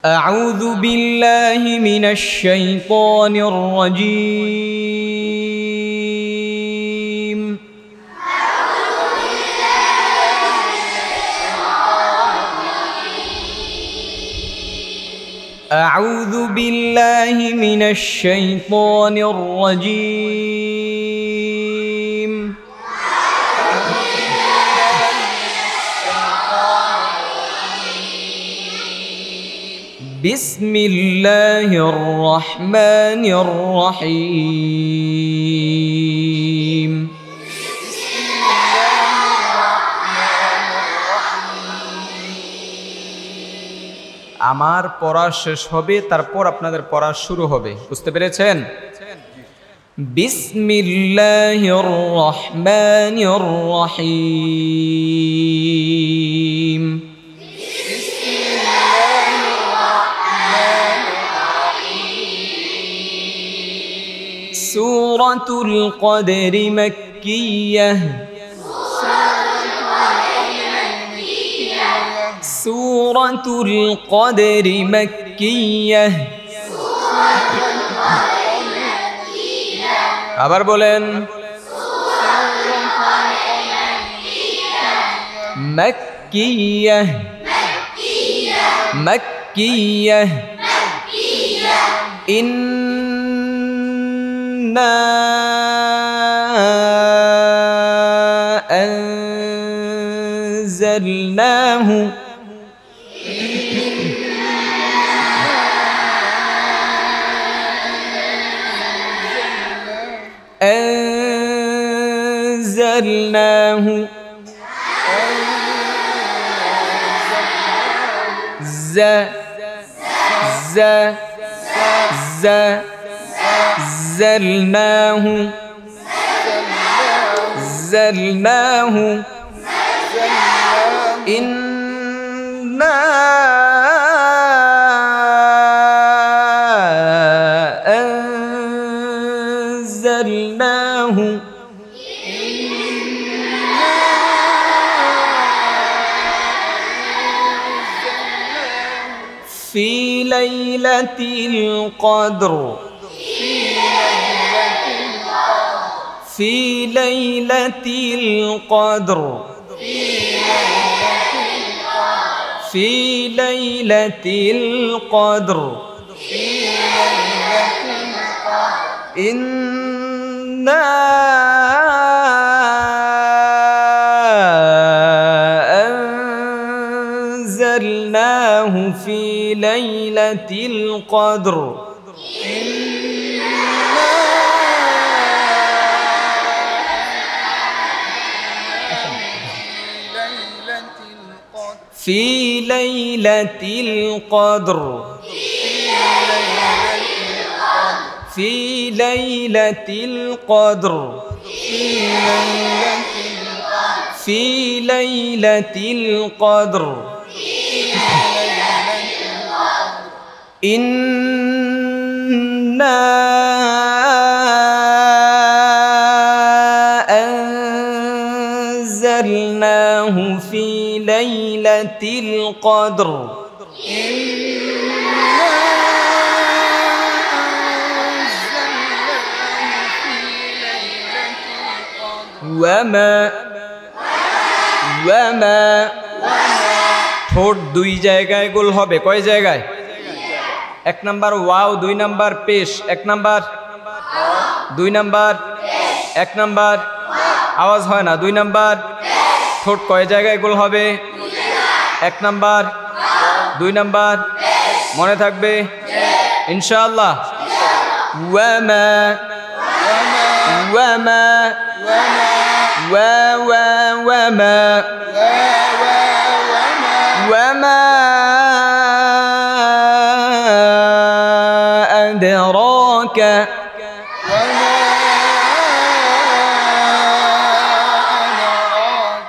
أعوذ بالله من الشيطان الرجيم. أعوذ بالله من الشيطان الرجيم. بسم الله الرحمن الرحيم. আমার পড়া শেষ হবে, তারপর আপনাদের পড়া শুরু হবে। বুঝতে পেরেছেন? বিসমিল্লাহির রহমানির রহিম। সূরাতুল কদর মক্কিয়াহ। সূরাতুল কদর মক্কিয়াহ। আবার বলেন, মক্কিয়াহ মক্কিয়াহ। إنا أنزلناه زلناه إنا أنزلناه في ليلة القدر. في ليلة القدر. في ليلة القدر. إنا أنزلناه في ليلة القدر. في ليلة القدر. في ليلة القدر. في ليلة القدر. إنا أنزلناه في ليلة القدر. ওয়ামা ঠোঁট দুই জায়গায় গোল হবে। কয় জায়গায়? এক নাম্বার ওয়াও, দুই নাম্বার পেশ, এক নাম্বার দুই নাম্বার এক নাম্বার আওয়াজ হয় না, দুই নাম্বার ঠোঁট কয় জায়গায় গোল হবে? এক নাম্বার, দুই নাম্বার। মনে থাকবে ইনশাআল্লাহ। ওয়ামা ওয়ামা ওয়ামা وما أدراك.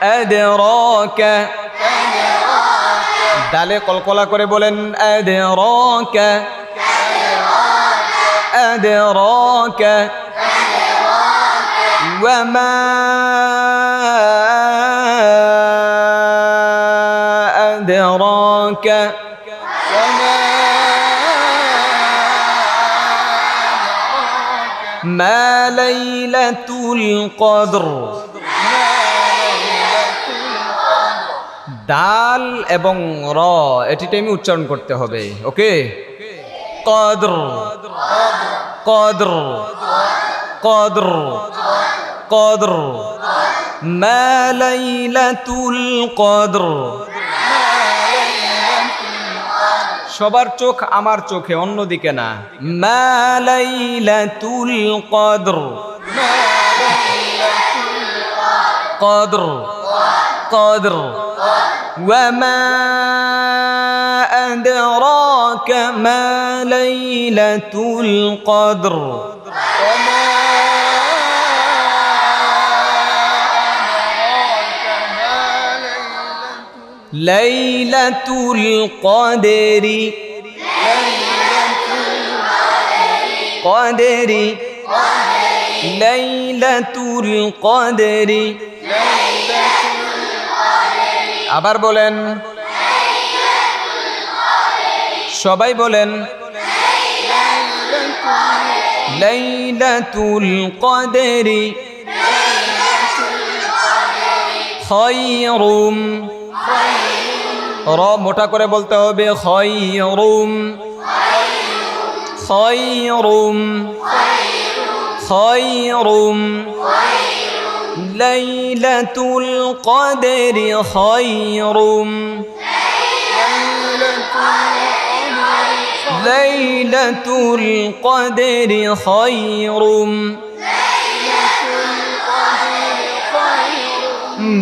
أدراك. ডালে কলকলা করে বলেন, أدراك. أدراك. وما أدراك. وما মা লাইলাতুল কদর। দাল এবং র এটি টাইমে উচ্চারণ করতে হবে। ওকে, কদর কদর কদর কদর, মা লাইলাতুল কদর। সবার চোখ আমার চোখে, অন্যদিকে না। মা লাইলাতুল কদর। কদর কদর। ওয়া মা আদরাকা মা লাইলাতুল কদর। লাইলাতুল কদরি। কদরি লাইলাতুল কদরি। আবার বলেন, সবাই বলেন, লাইলাতুল কদরি খায়রুম। র মোটা করে বলতে হবে, খায়রুম খায়রুম খায়রুম। লাইলাতুল কদরি খায়রুম। লাইলাতুল কদরি খায়রুম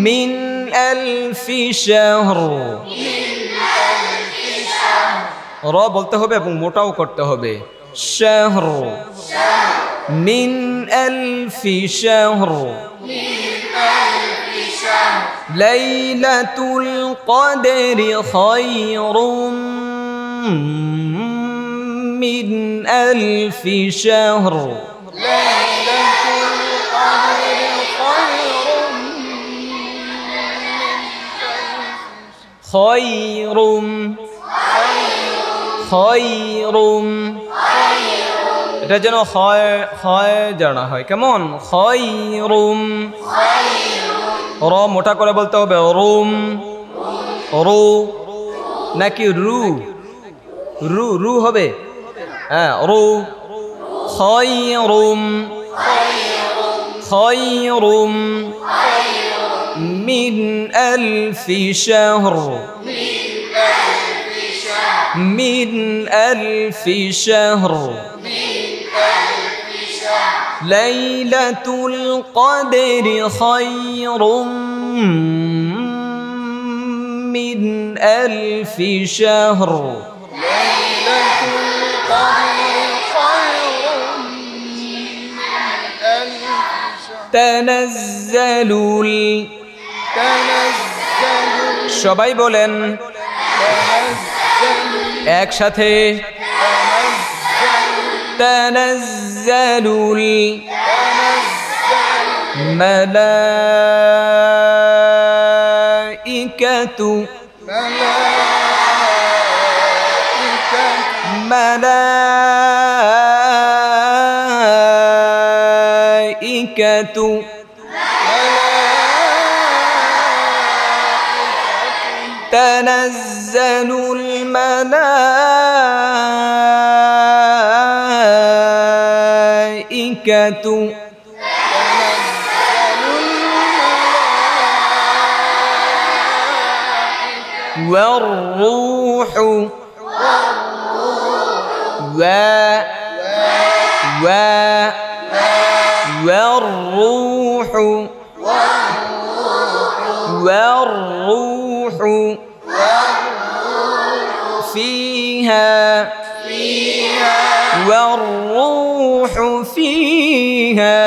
মিন আলফি শাহর। র বলতে হবে এবং মোটাও করতে হবে। শাহর মিন আলফি শাহর। লাইলাতুল কদরি খায়রুম মিন আলফি শাহর। খায়রুম খায়রুম। এটা যেন হয় হয় জানা হয়, কেমন? খায়রুম। র মোটা করে বলতে হবে, রুম। রু নাকি রু? রু রু হবে, হ্যাঁ, রু। খায়রুম খায়রুম মিন আলফি শাহর। মিন আলফি শাহর। লাইলাতুল কদরি খায়রুম মিন আলফি শাহর। তানাজ্জালুল। সবাই বলেন একসাথে, তানাজ্জালুল মালাইকাতু। মালাইকাতু। তানাজ্জালুল মালাইকাতু ওয়ার রূহু। والروح والروح فيها والروح فيها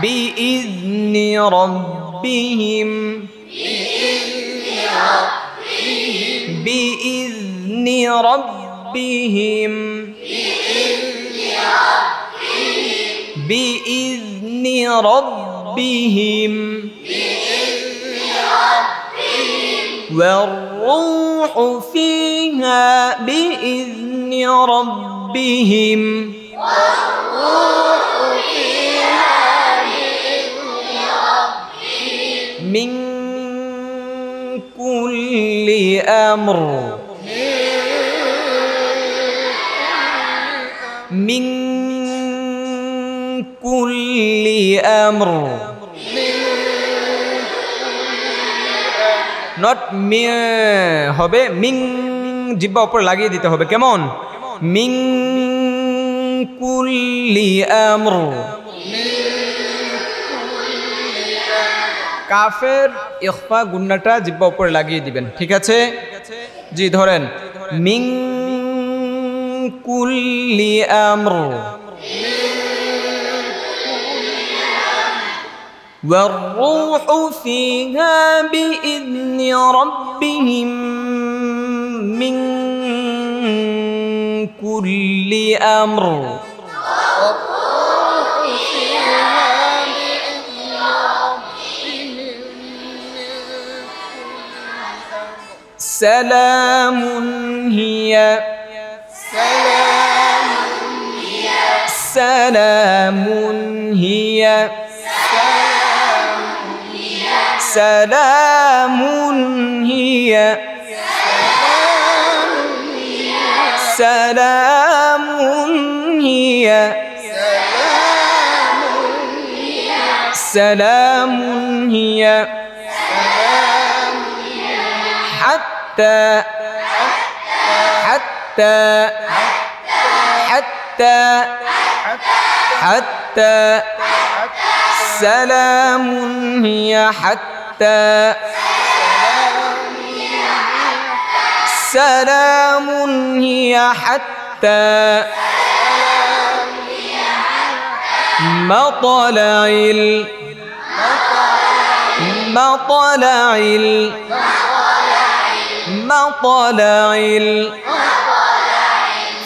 بإذن ربهم بإذن ربهم بإذن ربهم والروح فيها بإذن ربهم من كل أمر من كل أمر not me হবে মিং জিহ্বা উপরে লাগিয়ে দিতে হবে কেমন মিং কুল্লি আমর কাফের ইখফা গুন্নাটা জিহ্বা উপরে লাগিয়ে দিবেন ঠিক আছে জি ধরেন মিং কুল্লি আমর والروح فيها بإذن ربهم من كل أمر سلام هي سلام هي سلام هي سلام هي سلام هي حتى حتى حتى حتى سلام هي حتى سلام هي حتى مطلع مطلع مطلع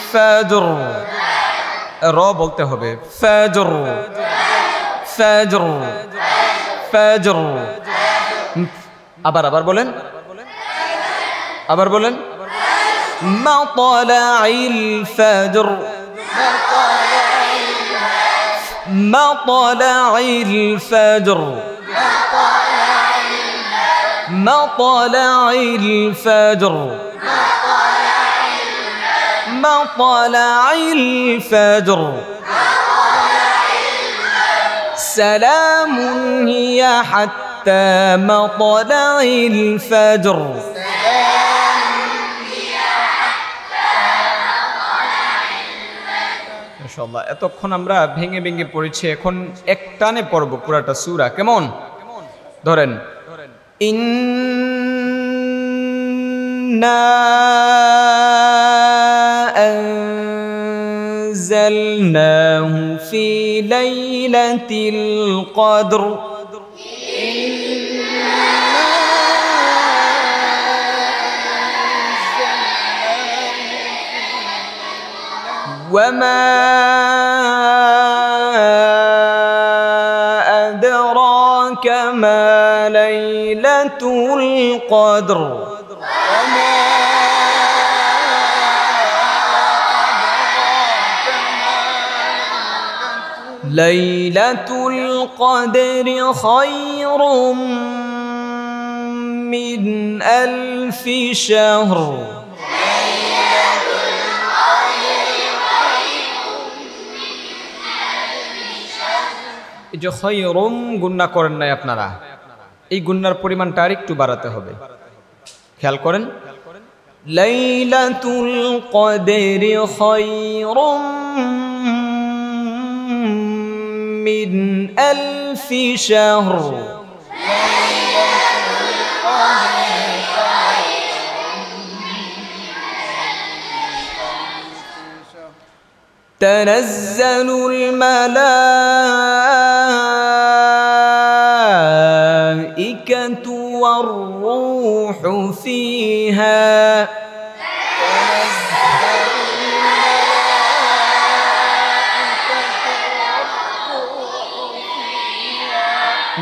الفجر র বলতে হবে ফজর ফজর ফজর আবার বলেন مطلع الفجر مطلع الفجر مطلع الفجر مطلع الفجر سلام هي حتى مطلع الفجر মাশাআল্লাহ এতক্ষণ আমরা ভেঙে ভেঙে পড়েছি এখন একটানে পড়ব পুরাটা সূরা কেমন ধরেন ইন্না আনজালনাহু ফি লাইলাতিল কদর وما أدراك ما ليلة القدر ليلة القدر خير من 1000 شهر এই যে খয়রুম গুণনা করেন নাই আপনারা এই গুণনার পরিমাণটা আরেকটু বাড়াতে হবে খেয়াল করেন লাইলাতুল কদরি খয়রুম মিন 1000 শাহর تنزل الملائكة والروح فيها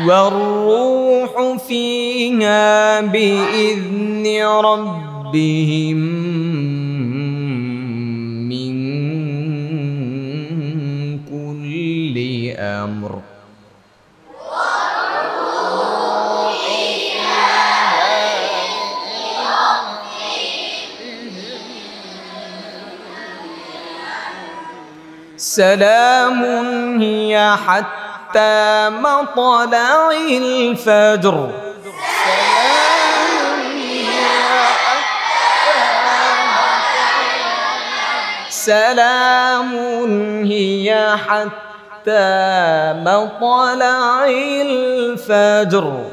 والروح فيها بإذن ربهم من كل أمر سلام هي حتى مطلع الفجر سلام هي حتى مطلع الفجر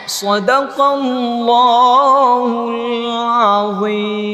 صدق الله العظيم